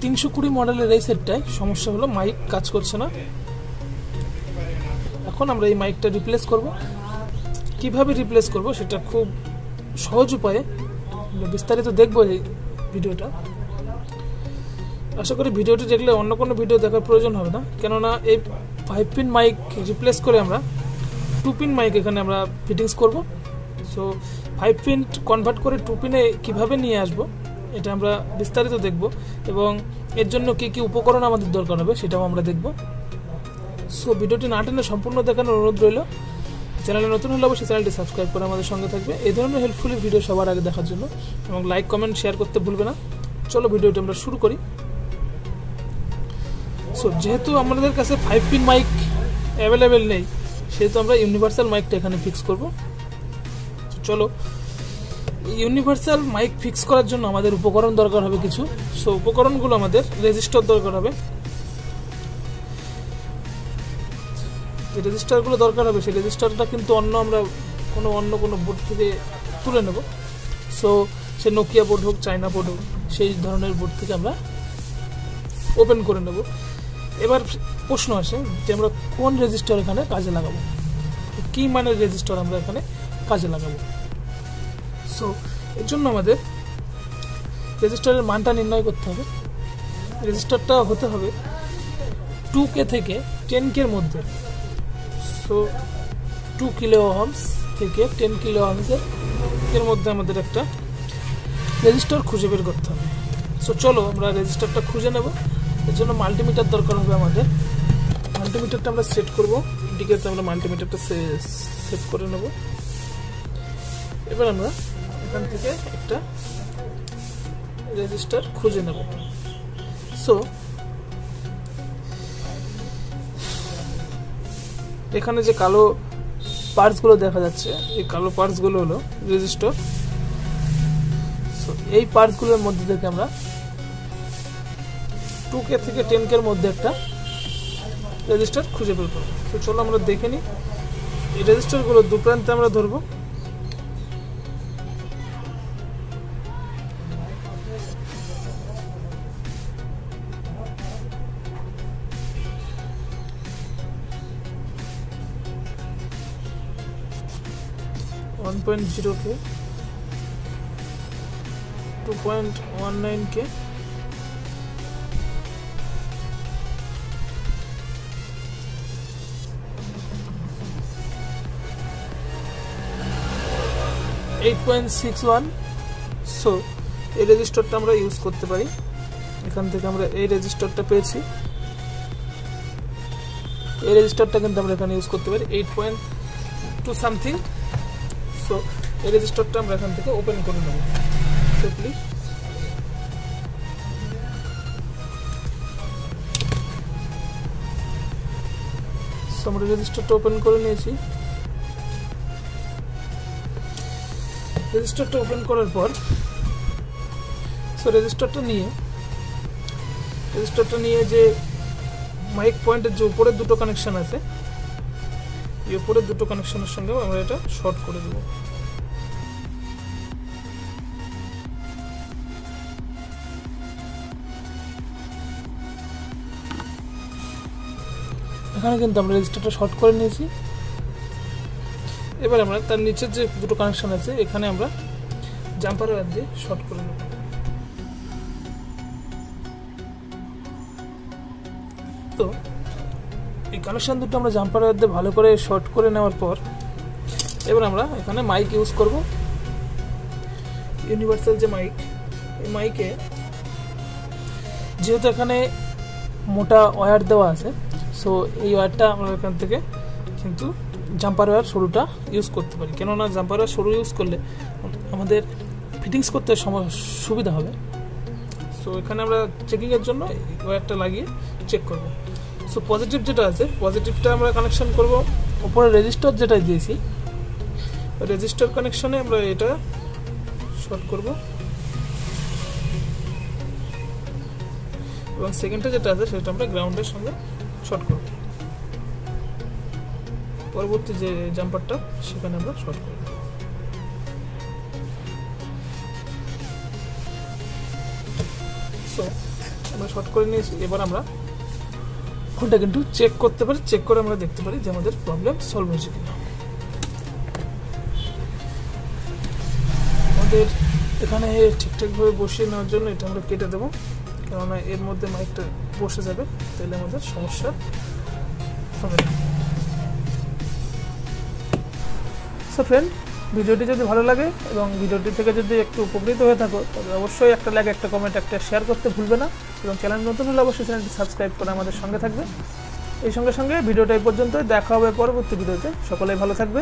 320 মডেলের এই সেটটায় সমস্যা হলো মাইক কাজ করছে না। এখন আমরা এই মাইকটা রিপ্লেস করব। কিভাবে রিপ্লেস করব সেটা খুব সহজ উপায়ে বিস্তারিত দেখব এই ভিডিওটা। আশা করি ভিডিওটি দেখলে অন্য কোনো ভিডিও দেখার প্রয়োজন হবে না, কেননা এই 5 পিন মাইক রিপ্লেস করে আমরা 2 পিন মাইক এখানে আমরা ফিটিংস করব। সো 5 পিন কনভার্ট করে 2 পিনে কীভাবে নিয়ে আসবো এটা আমরা বিস্তারিত দেখব, এবং এর জন্য কী কী উপকরণ আমাদের দরকার হবে সেটাও আমরা দেখব। সো ভিডিওটি না টেনে সম্পূর্ণ দেখানোর অনুরোধ রইল। চ্যানেলে নতুন হলে অবশ্যই চ্যানেলটি সাবস্ক্রাইব করে আমাদের সঙ্গে থাকবে এই ধরনের হেল্পফুল ভিডিও সবার আগে দেখার জন্য, এবং লাইক কমেন্ট শেয়ার করতে ভুলবে না। চলো ভিডিওটি আমরা শুরু করি। সো যেহেতু আমাদের কাছে 5 পিন মাইক অ্যাভেলেবেল নেই, সেহেতু আমরা ইউনিভার্সাল মাইকটা এখানে ফিক্স করব। চলো, ইউনিভার্সাল মাইক ফিক্স করার জন্য আমাদের উপকরণ দরকার হবে কিছু। সো উপকরণগুলো আমাদের রেজিস্টার দরকার হবে। যে রেজিস্টারগুলো দরকার হবে সেই রেজিস্টারটা কিন্তু আমরা অন্য কোনো বোর্ড থেকে তুলে নেব। সো সে নোকিয়া বোর্ড হোক, চায়না বোর্ড হোক, সেই ধরনের বোর্ড থেকে আমরা ওপেন করে নেব। এবার প্রশ্ন আসে যে আমরা কোন রেজিস্টার এখানে কাজে লাগাবো, কী মানের রেজিস্টার আমরা এখানে কাজে লাগাবো। সো এর জন্য আমাদের রেজিস্টারের মানটা নির্ণয় করতে হবে। রেজিস্টারটা হতে হবে 2K থেকে 10K এর মধ্যে। সো 2 কিলো ওহমস থেকে 10 কিলো ওহমসের এর মধ্যে আমাদের একটা রেজিস্টার খুঁজে বের করতে হবে। সো চলো আমরা রেজিস্টারটা খুঁজে নেব। এর জন্য মাল্টিমিটার দরকার হবে আমাদের। মাল্টিমিটারটা আমরা সেট করব, ইন্ডিকেটরে আমরা মাল্টিমিটারটা সেট করে নেব। এবার আমরা এখান থেকে একটা রেজিস্টার খুঁজে নেব। সো এখানে যে কালো পার্টসগুলো দেখা যাচ্ছে, এই কালো পার্টসগুলো হলো রেজিস্টার। সো এই পার্টসগুলোর মধ্যে থেকে আমরা 2K থেকে 10K এর মধ্যে একটা রেজিস্টার খুঁজে বের করব। তো চলো আমরা দেখে নিই। এই রেজিস্টারগুলো দু প্রান্তে আমরা ধরবো। .0K, 2.19K, 8.61। সো এই রেজিস্টারটা আমরা ইউজ করতে পারি। এখান থেকে আমরা এই রেজিস্টারটা পেয়েছি, এই রেজিস্টারটা কিন্তু আমরা এখানে ইউজ করতে পারি 8.2 সামথিং। সো এই রেজিস্টারটা আমরা এখান থেকে ওপেন করে নেব সিম্পলি। সো আমরা রেজিস্টারটা ওপেন করে নিয়েছি। রেজিস্টারটা ওপেন করার পর রেজিস্টারটা নিয়ে যে মাইক পয়েন্টের যে উপরের দুটো কানেকশন আছে, এই উপরের দুটো কানেকশনের সঙ্গে আমরা এটা শর্ট করে দেব। এখানে কিন্তু আমরা রেজিস্টারটা শর্ট করে নিয়েছি। এবার আমরা তার নিচের যে দুটো কানেকশন আছে এখানে আমরা জাম্পার ওয়্যার দিয়ে শর্ট করে নেব। তো এই কানেকশন দুটো আমরা জাম্পার ওয়্যার দিয়ে ভালো করে শর্ট করে নেওয়ার পর এবার আমরা এখানে মাইক ইউজ করব। ইউনিভার্সাল যে মাইক, এই মাইকে যেহেতু এখানে মোটা ওয়্যার দেওয়া আছে, সো এই ওয়্যারটা আমরা এখান থেকে কিন্তু জাম্পার ওয়্যার সরুটা ইউজ করতে পারি, কেননা জাম্পার ওয়্যার সরু ইউজ করলে আমাদের ফিটিংস করতে সুবিধা হবে। সো এখানে আমরা চেকিংয়ের জন্য ওয়্যারটা লাগিয়ে চেক করব। সো পজিটিভ যেটা আছে, পজিটিভটা আমরা কানেকশন করব উপরে রেজিস্টার যেটা দিয়েছি, রেজিস্টার কানেকশনে আমরা এটা শর্ট করব, এবং সেকেন্ডটা যেটা আছে সেটা আমরা গ্রাউন্ডের সঙ্গে শর্ট করব। পরবর্তী যে জাম্পারটা সেখানে আমরা শর্ট করব। সো আমরা শর্ট করে নিয়েছি। এবার আমরা ফোনটা কিন্তু চেক করতে পারি, চেক করে আমরা দেখতে পারি যে আমাদের প্রবলেম সলভ হয়েছে কিনা। আমাদের এখানে ঠিকঠাকভাবে বসিয়ে নেওয়ার জন্য এটা আমরা কেটে দেবো, কেননা এর মধ্যে মাইকটা বসে যাবে, তাহলে আমাদের সমস্যা হবে না। সো ফ্রেন্ড, ভিডিওটি যদি ভালো লাগে এবং ভিডিওটি থেকে যদি একটু উপকৃত হয়ে থাকো, তবে অবশ্যই একটা লাইক, একটা কমেন্ট, একটা শেয়ার করতে ভুলবে না, এবং চ্যানেল নতুন হলে অবশ্যই চ্যানেলটি সাবস্ক্রাইব করে আমাদের সঙ্গে থাকবে। এই সঙ্গে সঙ্গে ভিডিওটা এই পর্যন্তই, দেখা হবে পরবর্তী ভিডিওতে। সকলেই ভালো থাকবে।